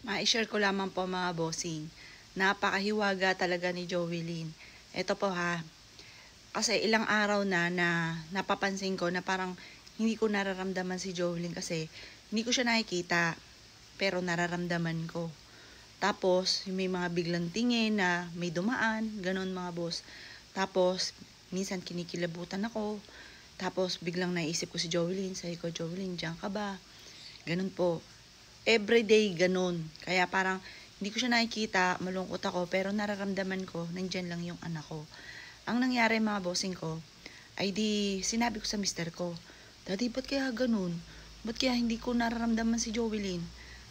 Ma-share ko lamang po mga bossing. Napakahiwaga talaga ni Jovelyn. Ito po ha. Kasi ilang araw na napapansin ko na parang hindi ko nararamdaman si Jovelyn kasi hindi ko siya nakikita. Pero nararamdaman ko. Tapos may mga biglang tingin na may dumaan. Ganon mga boss. Tapos minsan kinikilabutan ako. Tapos biglang naisip ko si Jovelyn. Sabi ko, Jovelyn, diyan ka ba? Ganon po. Everyday ganun. Kaya parang hindi ko siya nakikita, malungkot ako, pero nararamdaman ko, nandyan lang yung anak ko. Ang nangyari mga bossing ko, ay di sinabi ko sa mister ko, Daddy, ba't kaya ganun? Ba't kaya hindi ko nararamdaman si Jovelyn?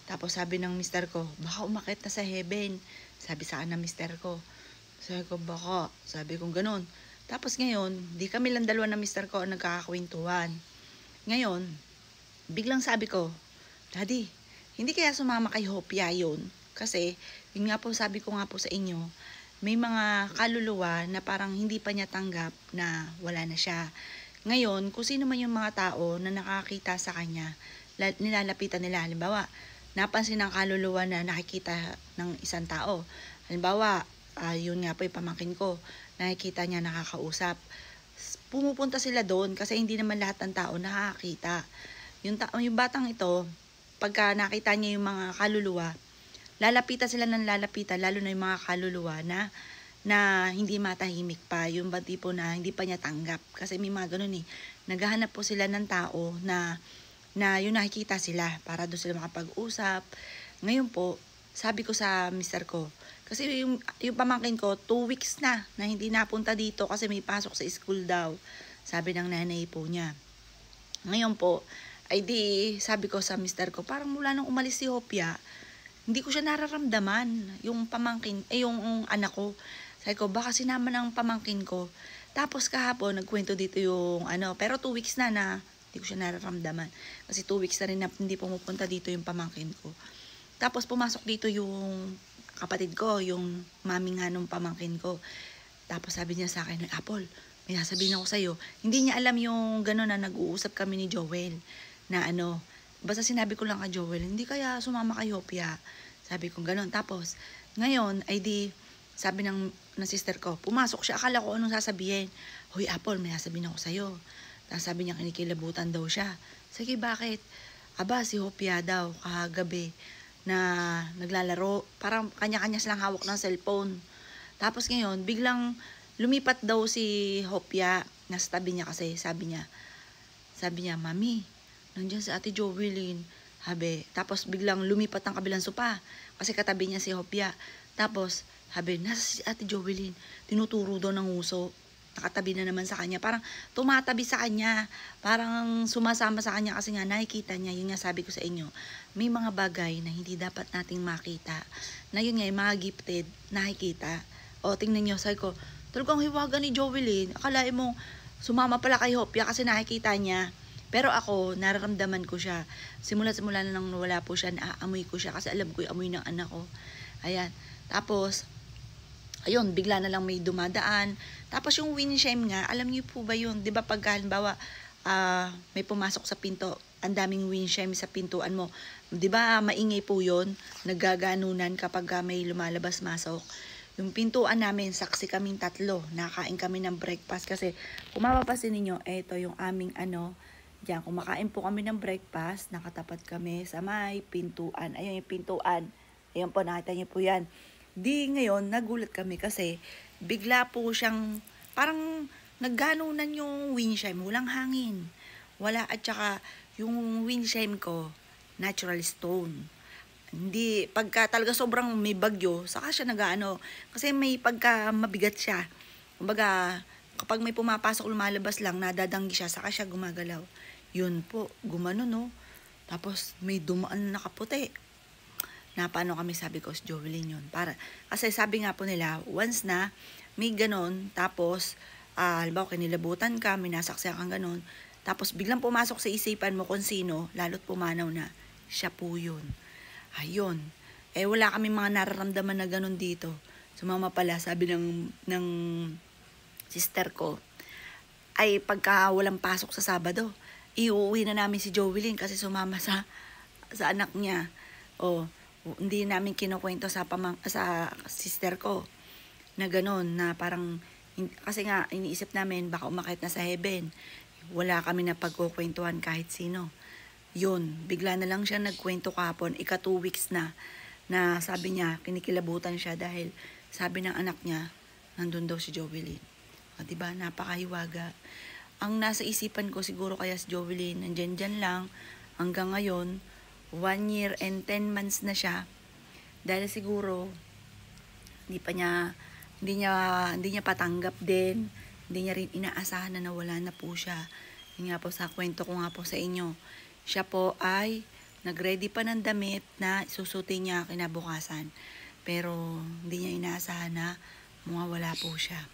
Tapos sabi ng mister ko, baka umakit na sa heaven. Sabi sa akin ng mister ko. Sabi ko, baka. Sabi ko ganun. Tapos ngayon, di kami lang dalawa ng mister ko ang nagkakakwentuhan. Ngayon, biglang sabi ko, Daddy, hindi kaya sumama kay Hopia yun? Kasi, yun nga po sabi ko nga po sa inyo, may mga kaluluwa na parang hindi pa niya tanggap na wala na siya. Ngayon, kung sino man yung mga tao na nakakita sa kanya, nilalapitan nila. Halimbawa, napansin ng kaluluwa na nakikita ng isang tao. Halimbawa, yun nga po yung pamangkin ko, nakikita niya nakakausap. Pumupunta sila doon kasi hindi naman lahat ng tao nakakita. Yung batang ito, pagka nakita niya yung mga kaluluwa, lalapitan sila ng lalapitan, lalo na yung mga kaluluwa na hindi matahimik pa, yung ba tipo na hindi pa niya tanggap. Kasi may mga ganun eh. Naghahanap po sila ng tao na yung nakikita sila para doon sila makapag-usap. Ngayon po, sabi ko sa mister ko, kasi yung pamangkin ko, 2 weeks na hindi napunta dito kasi may pasok sa school daw. Sabi ng nanay po niya. Ngayon po, ay di sabi ko sa mister ko, parang mula nung umalis si Hopia, hindi ko siya nararamdaman, yung pamangkin, yung anak ko. Sabi ko, baka sinama ng pamangkin ko. Tapos kahapon, nagkwento dito yung pero 2 weeks na hindi ko siya nararamdaman. Kasi 2 weeks na rin na hindi pumupunta dito yung pamangkin ko. Tapos pumasok dito yung kapatid ko, yung mami nga nung pamangkin ko. Tapos sabi niya sa akin, Apple, may sasabihin ako sa'yo. Hindi niya alam yung gano'n na nag-uusap kami ni Joel. Na basta sinabi ko lang kay Joel, hindi kaya sumama kay Hopia. Sabi ko gano'n. Tapos, ngayon, ay di, sabi ng sister ko, pumasok siya, akala ko anong sasabihin. Hoy Apple, may sasabihin ako sa'yo. Tapos sabi niya, kinikilabutan daw siya. Sige, bakit? Aba, si Hopia daw, kagabi, na naglalaro. Parang kanya-kanya silang hawak ng cellphone. Tapos ngayon, biglang lumipat daw si Hopia. Nasa tabi niya kasi, sabi niya, Mami, nandiyan si Ate Jovelyn. Tapos biglang lumipat ang kabilang sopa. Kasi katabi niya si Hopia. Tapos, nasa si Ate Jovelyn. Tinuturo daw ng uso. Nakatabi na naman sa kanya. Parang tumatabi sa kanya. Parang sumasama sa kanya kasi nga nakikita niya. Yun nga sabi ko sa inyo. May mga bagay na hindi dapat nating makita. Na yun nga, yung mga gifted, nakikita. O, tingnan nyo, sabi ko, talagang hiwaga ni Jovelyn. Akalain mo, sumama pala kay Hopia kasi nakikita niya. Pero ako, nararamdaman ko siya. Simula na nang wala po siya, naaamoy ko siya kasi alam ko yung amoy ng anak ko. Ayan. Tapos, ayun, bigla na lang may dumadaan. Tapos yung windshield nga, alam niyo po ba yun? Di ba pag halimbawa, may pumasok sa pinto, ang daming windshield sa pintuan mo. Di ba maingay po yun? Naggaganunan kapag may lumalabas-masok. Yung pintuan namin, saksi kaming 3. Nakain kami ng breakfast kasi kung mapapasin ninyo, ito yung aming diyan, kumakain po kami ng breakfast, nakatapat kami sa may pintuan. Ayun yung pintuan. Ayun po, nakita niyo po yan. Di ngayon, nagulat kami kasi bigla po siyang, parang nagganunan yung windshield. Walang hangin. Wala, at saka yung windshield ko, natural stone. Hindi, pagka talaga sobrang may bagyo, saka siya kasi may pagka mabigat siya. Kumbaga, kapag may pumapasok, lumalabas lang, nadadanggi siya, saka siya gumagalaw. Yun po, gumano no. Tapos may dumaan na nakaputi. Na paano kami, sabi ko, Jovelyn yun. Kasi sabi nga po nila, once na may ganon, tapos, halimbawa kinilabutan ka, may nasaksiyan kang ganon, tapos biglang pumasok sa isipan mo kung sino, lalo't pumanaw na, siya po yun. Ayun. Wala kami mga nararamdaman na ganon dito. Sumama pala, sabi ng sister ko, ay pagka walang pasok sa Sabado, iuwi na namin si Jovelyn kasi sumama sa anak niya. hindi namin kinukwento sa sister ko na gano'n, na parang, kasi nga iniisip namin baka umakyat na sa heaven. Wala kami na pagkukwentuhan kahit sino. Yun, bigla na lang siya nagkwento kahapon, ika 2 weeks na sabi niya, kinikilabutan siya dahil sabi ng anak niya, nandun daw si Jovelyn. O, diba, napakahiwaga. Ang nasa isipan ko siguro kaya si Jovelyn, nandyan lang, hanggang ngayon, 1 year and 10 months na siya. Dahil siguro, hindi niya patanggap din, hindi niya rin inaasahan na nawala na po siya. Yun nga po, sa kwento ko nga po sa inyo, siya po ay nagready pa ng damit na susutin niya kinabukasan. Pero hindi niya inaasahan na mawawala po siya.